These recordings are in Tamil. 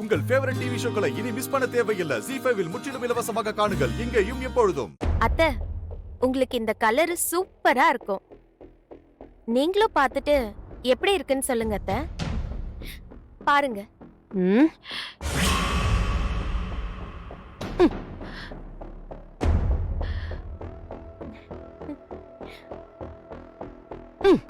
உங்கள் ஃபேவரட் டிவி ஷோக்களை இனி மிஸ் பண்ண தேவையில்லை. ஜீ5 இல் முற்றிலும் இலவசமாக காணுங்கள். இங்கேயும் எப்பொழுதும். அத்தை, உங்களுக்கு இந்த கலர் சூப்பரா இருக்கும். நீங்களும் பார்த்துட்டு எப்படி இருக்குன்னு சொல்லுங்க அத்தை. பாருங்க. ம். ம்.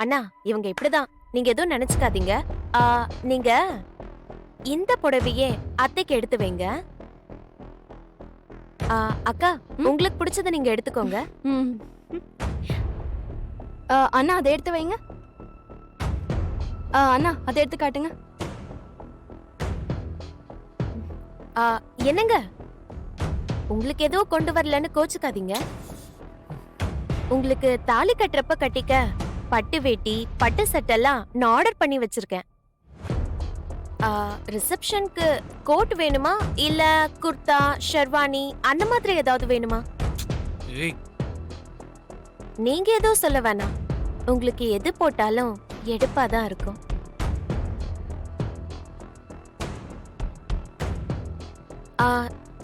அண்ணா, இவங்க இப்படிதான். நீங்க எதுவும் நினைச்சுக்காதீங்க. நீங்க இந்த புடவையே அத்தைக்கு எடுத்து வைங்க. அக்கா, உங்களுக்கு பிடிச்சத நீங்க எடுத்துக்கோங்க. அண்ணா அதை எடுத்து வைங்க. அண்ணா அதை எடுத்து காட்டுங்க. என்னங்க, உங்களுக்கு ஏதோ கொண்டு வரலன்னு கோச்சுக்காதீங்க. உங்களுக்கு தாலி கட்டுறப்ப கட்டிக்க பட்டு வேட்டி பட்டு சட்டெல்லாம் நான் ஆர்டர் பண்ணி வச்சிருக்கேன். ரிசப்ஷனுக்கு கோட் வேணுமா இல்ல குர்தா ஷெர்வானி அந்த மாதிரி ஏதாவது வேணுமா? நீங்க ஏதோ சொல்ல வேணாம். உங்களுக்கு எது போட்டாலும் எடுப்பாதான் இருக்கும்.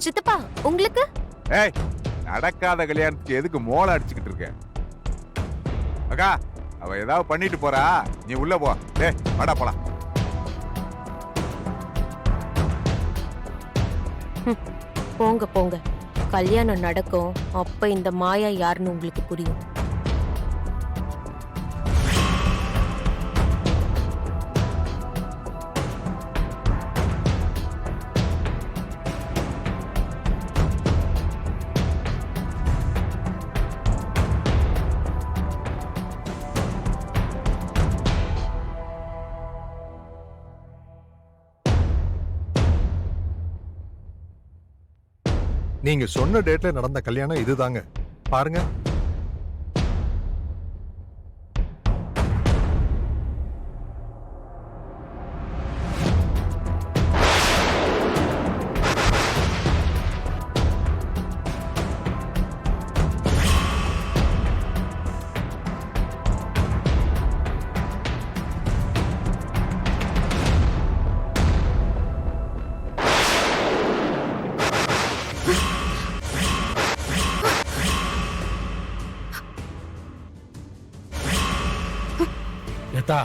சித்தப்பா, உங்களுக்கு? ஏய், நடக்காத கல்யாணத்துக்கு எதுக்கு மோள அடிச்சுக்கிட்டு இருக்க? அக்கா, அவ ஏதாவது பண்ணிட்டு போறா, நீ உள்ள போ. டேய், வாடா போலாம். போங்க போங்க, கல்யாணம் நடக்கும். அப்ப இந்த மாயா யாருன்னு உங்களுக்கு புரியும். நீங்க சொன்ன டேட்ல நடந்த கல்யாணம் இதுதாங்க. பாருங்க. ஏத்தா,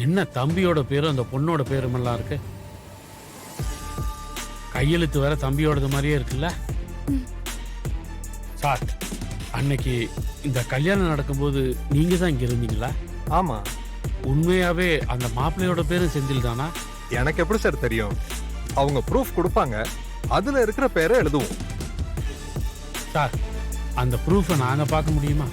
என்ன தம்பியோட பேரும் அந்த பொண்ணோட பேரும் எல்லாம் இருக்கு? கையெழுத்து வேற தம்பியோடது மாதிரியே இருக்குல்ல? சார், அன்னைக்கு இந்த கல்யாணம் நடக்கும்போது நீங்க தான் இங்க இருந்தீங்களா? ஆமா. உண்மையாவே அந்த மாப்பிள்ளையோட பேரும் செந்தில் தானா? எனக்கு எப்படி சார் தெரியும்? அவங்க ப்ரூஃப் கொடுப்பாங்க, அதுல இருக்கிற பேரை எழுதுவோம். சார், அந்த ப்ரூஃபை நாங்க பார்க்க முடியுமா?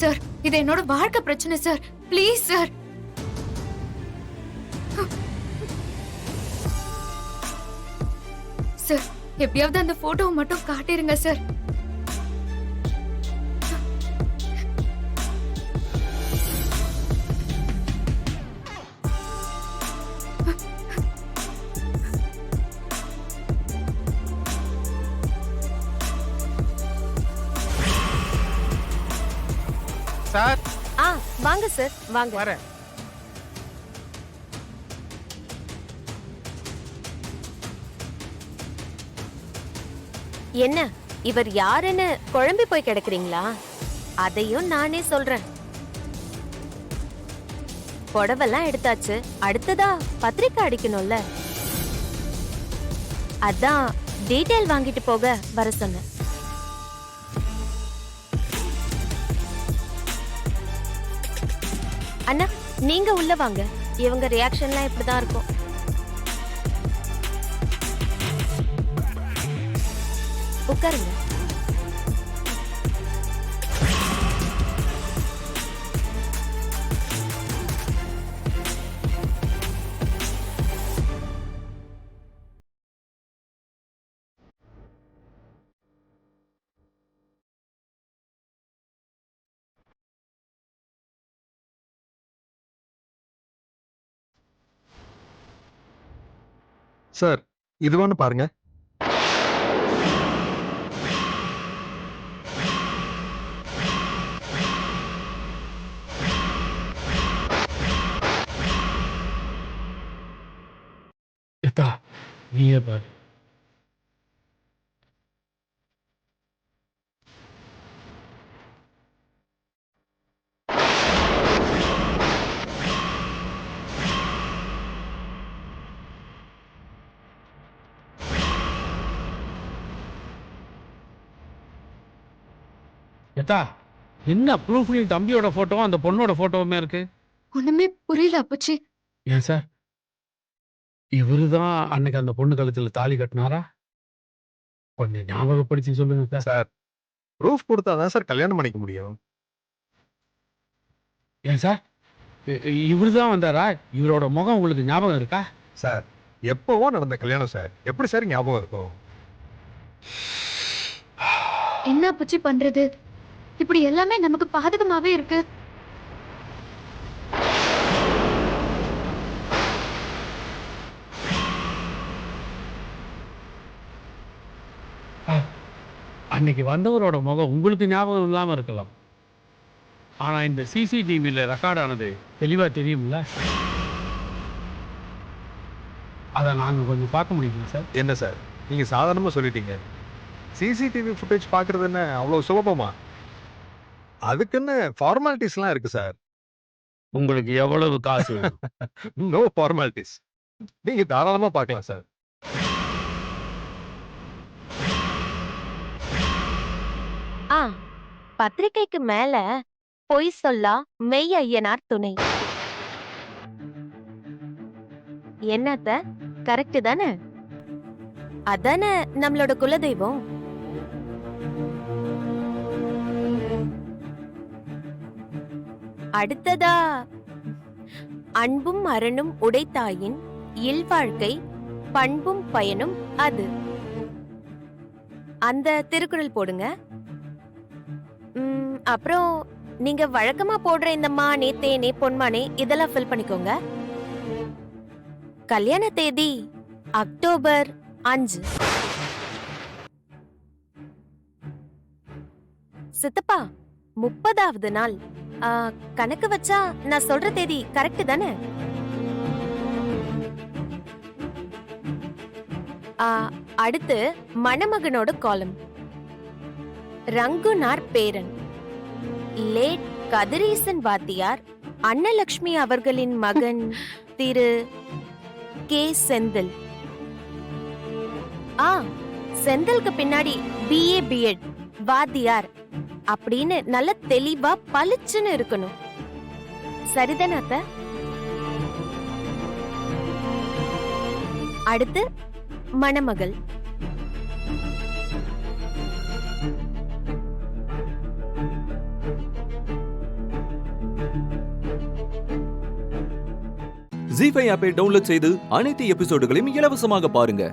சார், இது என்னோட வாழ்க்கை பிரச்சனை சார். Please sir. சார், எப்படியாவது அந்த போட்டோவை மட்டும் காட்டிருங்க சார். சார், வாங்க சார், வாங்க. வரேன். என்ன, இவர் யாருன்னு குழம்பி போய் கிடக்குறீங்களா? அதையும் நானே சொல்றேன். புடவெல்லாம் எடுத்தாச்சு, அடுத்ததா பத்திரிக்கை அடிக்கணும்ல. அதான் டீடைல் வாங்கிட்டு போக வர சொன்னேன். அண்ணா, நீங்க உள்ள வாங்க. இவங்க ரியாக்ஷன்லாம் இப்படிதான் இருக்கும். உட்காருங்க. சார் இதுவான்னு பாருங்க. எத்தா நீயே பாரு. எத்தா என்ன ப்ரூஃப்லையும் தம்பியோட போட்டோவும் அந்த பொண்ணோட போட்டோவுமே இருக்கு. ஒண்ணுமே புரியல அப்பச்சி. ஏன் சார் இவரு தான் அன்னைக்கு அந்த பொண்ணு கழுத்துல தாலி கட்டினாரா? கொஞ்சம் ஞாபகப்படுத்தி சொல்லுங்க சார். சார் ப்ரூஃப் கொடுத்தாதான் சார் கல்யாணம் பண்ணிக்க முடியும். ஏன் சார் இவரு தான் வந்தாரா? இவரோட முகம் உங்களுக்கு ஞாபகம் இருக்கா? சார் எப்பவோ நடந்த கல்யாணம் சார், எப்படி சார் ஞாபகம் இருக்கும்? என்ன அப்பச்சி பண்றது? இப்படி எல்லாமே நமக்கு பாதகமாவே இருக்கு. அன்னைக்கு வந்தவரோட முகம் உங்களுக்கு ஞாபகம் இல்லாம இருக்கலாம். ஆனா இந்த சிசிடிவில ரெக்கார்ட் ஆனது தெளிவா தெரியும்ல. அதை நாங்க கொஞ்சம் பார்க்க முடியுமா சார்? என்ன சார் நீங்க சாதாரணமா சொல்லிட்டீங்க. சிசிடிவி ஃபுட்டேஜ் பார்க்கறது என்ன அவ்வளவு சுலபமா? அதுக்குன்னு ஃபார்மாலிட்டிஸ்லாம் இருக்கு சார். உங்களுக்கு எவ்வளவு காசு வேணும்? No formalities. நீங்க தாராளமா பார்க்கலாம் சார். ஆ பத்திரிக்கைக்கு மேல பொய் சொல்லா மெய் ஐயனார் துணை. என்னத்த கரெக்ட் தானே? அதானே நம்மளோட குலதெய்வம். அடுத்ததா அன்பும் அரணும் உடைத்தாயின் இல்வாழ்க்கை பண்பும் பயனும் அது. அந்த திருக்குறள் போடுங்க. அப்புறம் நீங்க வழக்கமா போடுற இந்த மானே தேனே பொன்மானே இதெல்லாம் ஃபில் பண்ணிக்கோங்க. கல்யாண தேதி அக்டோபர் 5. சித்தப்பா 30வது நாள். கணக்கு வச்சா நான் சொல்ற தேதி கரெக்ட் தானே? அடுத்து மணமகனோட காலம். ரங்குனார் பேரன் லேட் கதிரீசன் வாத்தியார் அன்னலட்சுமி அவர்களின் மகன் திரு கே செந்தில். செந்திலுக்கு பின்னாடி BA B.Ed வாத்தியார் அப்படின்னு நல்ல தெளிவா பளிச்சுன்னு இருக்கணும். சரிதானே அத்தை? அடுத்து மணமகள் ZEE5 ஆப்பை டவுன்லோட் செய்து அனைத்து எபிசோடுகளையும் இலவசமாக பாருங்க.